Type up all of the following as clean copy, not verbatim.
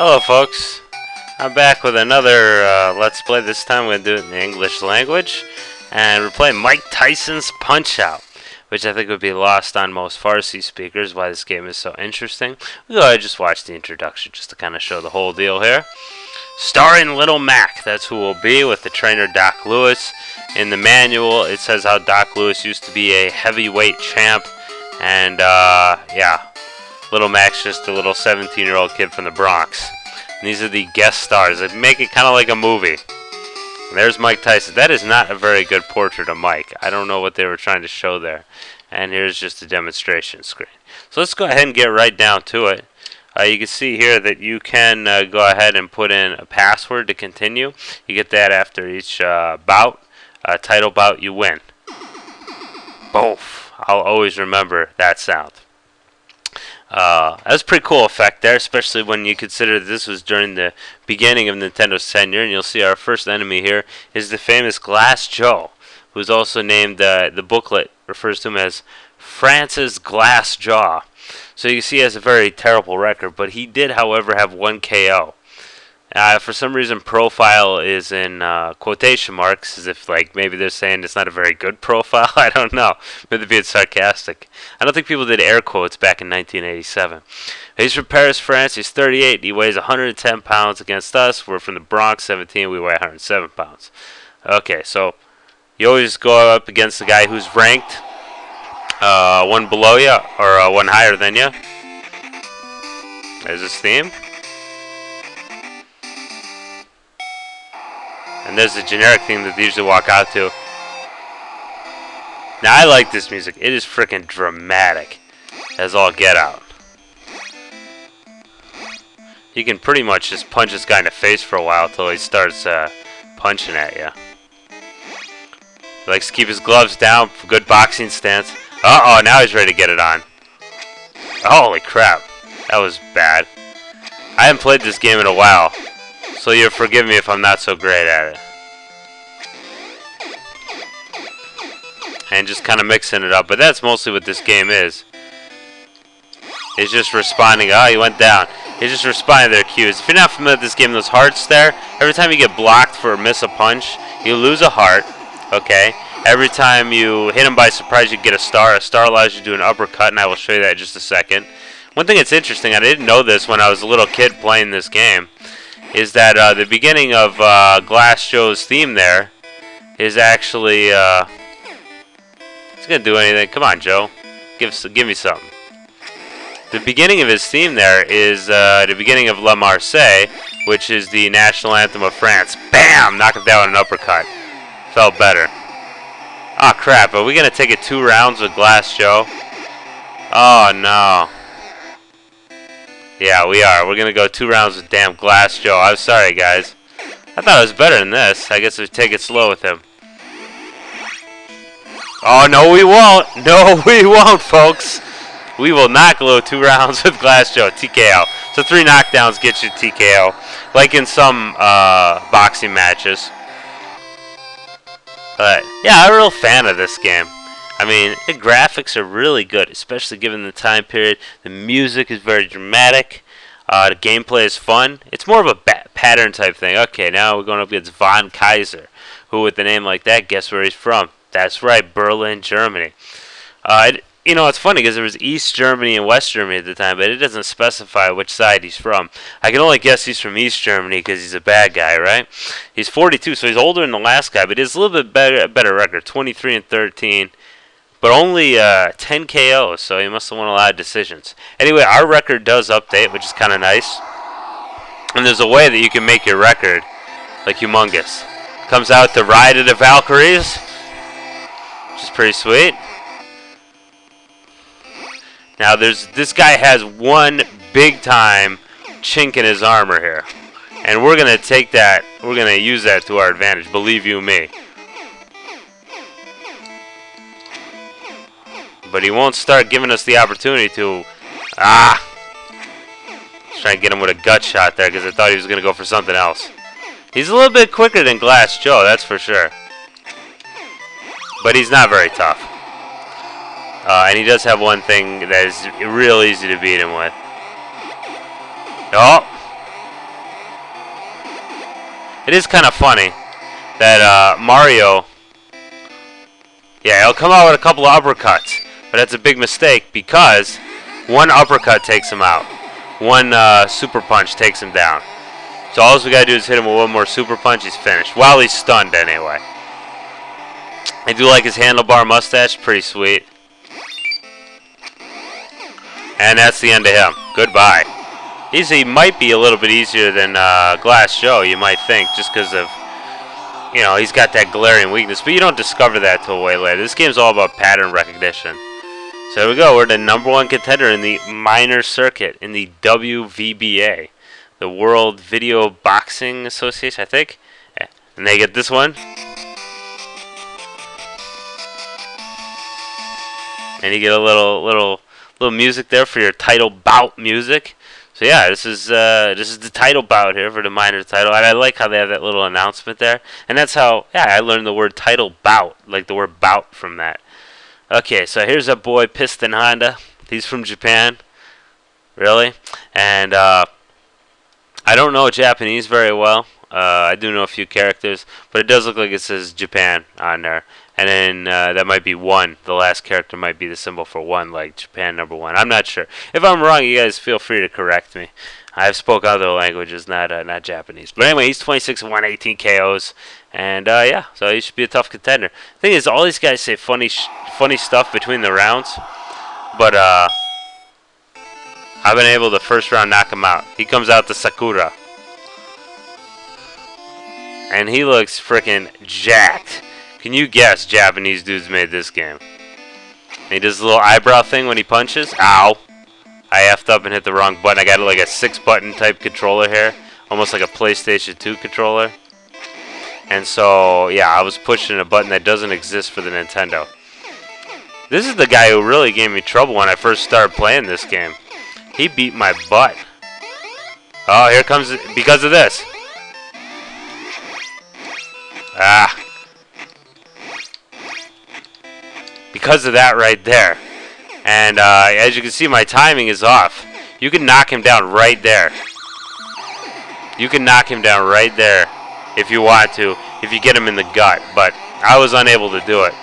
Hello folks, I'm back with another Let's Play. This time we're going to do it in the English language. And we're playing Mike Tyson's Punch-Out, which I think would be lost on most Farsi speakers why this game is so interesting. We'll go ahead and just watch the introduction just to kind of show the whole deal here. Starring Lil Mac, that's who we'll be, with the trainer Doc Lewis. In the manual it says how Doc Lewis used to be a heavyweight champ. And yeah. Little Mac's just a little 17-year-old kid from the Bronx. And these are the guest stars. They make it kind of like a movie. And there's Mike Tyson. That is not a very good portrait of Mike. I don't know what they were trying to show there. And here's just a demonstration screen. So let's go ahead and get right down to it. You can see here that you can go ahead and put in a password to continue. You get that after each bout. Title bout, you win. Both. I'll always remember that sound. That's a pretty cool effect there, especially when you consider that this was during the beginning of Nintendo's tenure. And you'll see our first enemy here is the famous Glass Joe, who's also named, the booklet refers to him as France's Glass Jaw. So you can see he has a very terrible record, but he did, however, have one KO. For some reason, profile is in quotation marks, as if like maybe they're saying it's not a very good profile. I don't know. Maybe they're being sarcastic. I don't think people did air quotes back in 1987. He's from Paris, France. He's 38. He weighs 110 pounds against us. We're from the Bronx, 17. We weigh 107 pounds. Okay, so you always go up against the guy who's ranked one below you or one higher than you. There's his theme. And there's a generic theme that they usually walk out to. Now, I like this music. It is freaking dramatic as all get out. You can pretty much just punch this guy in the face for a while until he starts punching at you. He likes to keep his gloves down for good boxing stance. Uh-oh, now he's ready to get it on. Holy crap. That was bad. I haven't played this game in a while, so you'll forgive me if I'm not so great at it. And just kind of mixing it up. But that's mostly what this game is. It's just responding. Oh, he went down. He's just responding to their cues. If you're not familiar with this game, those hearts there, every time you get blocked for a miss a punch, you lose a heart. Okay? Every time you hit him by surprise, you get a star. A star allows you to do an uppercut, and I will show you that in just a second. One thing that's interesting, I didn't know this when I was a little kid playing this game, is that the beginning of Glass Joe's theme there is actually, he's going to do anything. Come on, Joe. Give me something. The beginning of his theme there is the beginning of La Marseillaise, which is the national anthem of France. Bam! Knocked him down with an uppercut. Felt better. Oh, crap. Are we going to take it 2 rounds with Glass Joe? Oh, no. Yeah, we are. We're going to go 2 rounds with damn Glass Joe. I'm sorry, guys. I thought it was better than this. I guess we'll take it slow with him. Oh, no, we won't. No, we won't, folks. We will not go 2 rounds with Glass Joe. TKO. So 3 knockdowns get you TKO. Like in some boxing matches. But, yeah, I'm a real fan of this game. I mean, the graphics are really good, especially given the time period. The music is very dramatic. The gameplay is fun. It's more of a pattern type thing. Okay, now we're going up against Von Kaiser, who with a name like that, guess where he's from? That's right, Berlin, Germany. You know, it's funny because there was East Germany and West Germany at the time, but it doesn't specify which side he's from. I can only guess he's from East Germany because he's a bad guy, right? He's 42, so he's older than the last guy, but he has a little bit better record, 23-13. But only 10 KOs, so he must have won a lot of decisions. Anyway, our record does update, which is kind of nice. And there's a way that you can make your record, like, humongous. Comes out to Ride of the Valkyries, which is pretty sweet. Now, this guy has one big-time chink in his armor here. And we're going to take that, we're going to use that to our advantage, believe you me. But he won't start giving us the opportunity to... Let's try and get him with a gut shot there because I thought he was going to go for something else. He's a little bit quicker than Glass Joe, that's for sure. But he's not very tough. And he does have one thing that is real easy to beat him with. Oh! it is kind of funny that Mario, yeah, he'll come out with a couple of uppercuts, but that's a big mistake because one uppercut takes him out. One super punch takes him down. So all we gotta do is hit him with one more super punch, he's finished. While he's stunned, anyway. I do like his handlebar mustache, pretty sweet. And that's the end of him. Goodbye. He might be a little bit easier than Glass Joe, you might think, just because of, you know, he's got that glaring weakness. But you don't discover that till way later. This game's all about pattern recognition. So here we go. We're the #1 contender in the minor circuit in the WVBA, the World Video Boxing Association, I think. And they get this one. And you get a little music there for your title bout music. So yeah, this is the title bout here for the minor title, and I like how they have that little announcement there. And that's how, yeah, I learned the word title bout, like the word bout from that. Okay, so here's our boy Piston Honda. He's from Japan, really, and I don't know Japanese very well. I do know a few characters, but it does look like it says Japan on there. And then that might be 1. The last character might be the symbol for 1, like Japan #1. I'm not sure. If I'm wrong, you guys feel free to correct me. I've spoke other languages, not Japanese. But anyway, he's 26-1, 18 KOs. And yeah, so he should be a tough contender. The thing is, all these guys say funny stuff between the rounds. But I've been able to first round knock him out. He comes out to Sakura. And he looks freaking jacked. Can you guess Japanese dudes made this game? And he does a little eyebrow thing when he punches. Ow. I effed up and hit the wrong button. I got like a 6-button type controller here. Almost like a PlayStation 2 controller. And so, yeah, I was pushing a button that doesn't exist for the Nintendo. This is the guy who really gave me trouble when I first started playing this game. He beat my butt. Oh, here comes it because of this. Ah. Because of that right there. And as you can see, my timing is off. You can knock him down right there. You can knock him down right there if you want to, if you get him in the gut. But I was unable to do it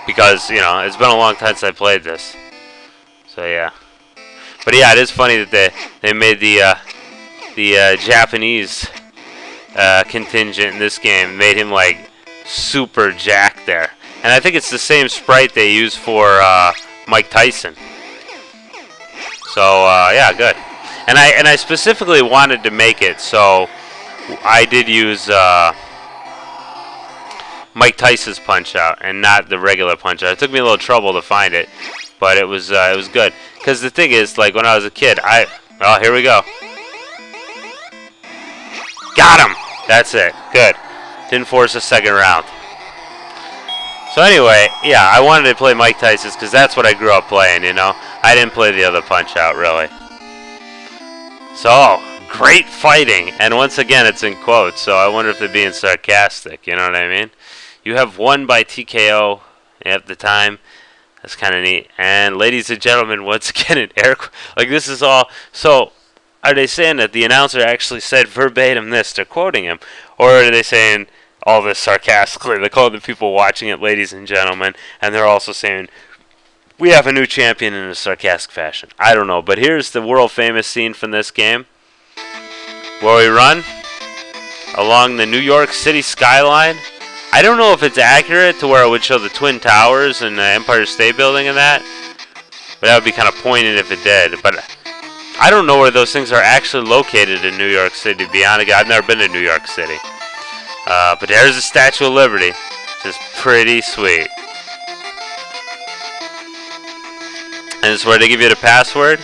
because, you know, it's been a long time since I played this. So yeah. But yeah, it is funny that they made the Japanese contingent in this game, made him like super jacked there. And I think it's the same sprite they use for Mike Tyson. So yeah, good. And I specifically wanted to make it so I did use Mike Tyson's Punch Out and not the regular Punch Out. It took me a little trouble to find it, but it was good. Because the thing is, like when I was a kid, oh, here we go. Got him. That's it. Good. Didn't force a second round. So anyway, yeah, I wanted to play Mike Tyson's because that's what I grew up playing, you know. I didn't play the other Punch-Out, really. So, great fighting. And once again, it's in quotes, so I wonder if they're being sarcastic, you know what I mean? You have won by TKO at the time. That's kind of neat. And ladies and gentlemen, once again, in air, like this is all. So, are they saying that the announcer actually said verbatim this? They're quoting him. Or are they saying all this sarcastically? They're calling the people watching it ladies and gentlemen, and they're also saying, we have a new champion in a sarcastic fashion. I don't know, but here's the world famous scene from this game where we run along the New York City skyline. I don't know if it's accurate to where it would show the Twin Towers and the Empire State Building and that, but that would be kind of pointed if it did. But I don't know where those things are actually located in New York City, to be honest. I've never been to New York City. But there's the Statue of Liberty, which is pretty sweet. And it's where they give you the password,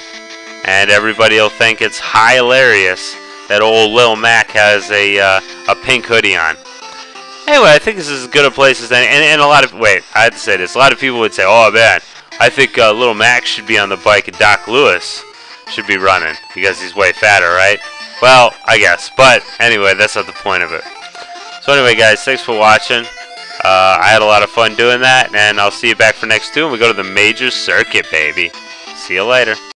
and everybody will think it's hilarious that old Lil Mac has a pink hoodie on. Anyway, I think this is as good a place as any. And a lot of, wait, I have to say this. A lot of people would say, oh man, I think Lil Mac should be on the bike and Doc Lewis should be running because he's way fatter, right? Well, I guess. But anyway, that's not the point of it. So anyway, guys, thanks for watching. I had a lot of fun doing that, and I'll see you back for next 2, and we go to the major circuit, baby. See you later.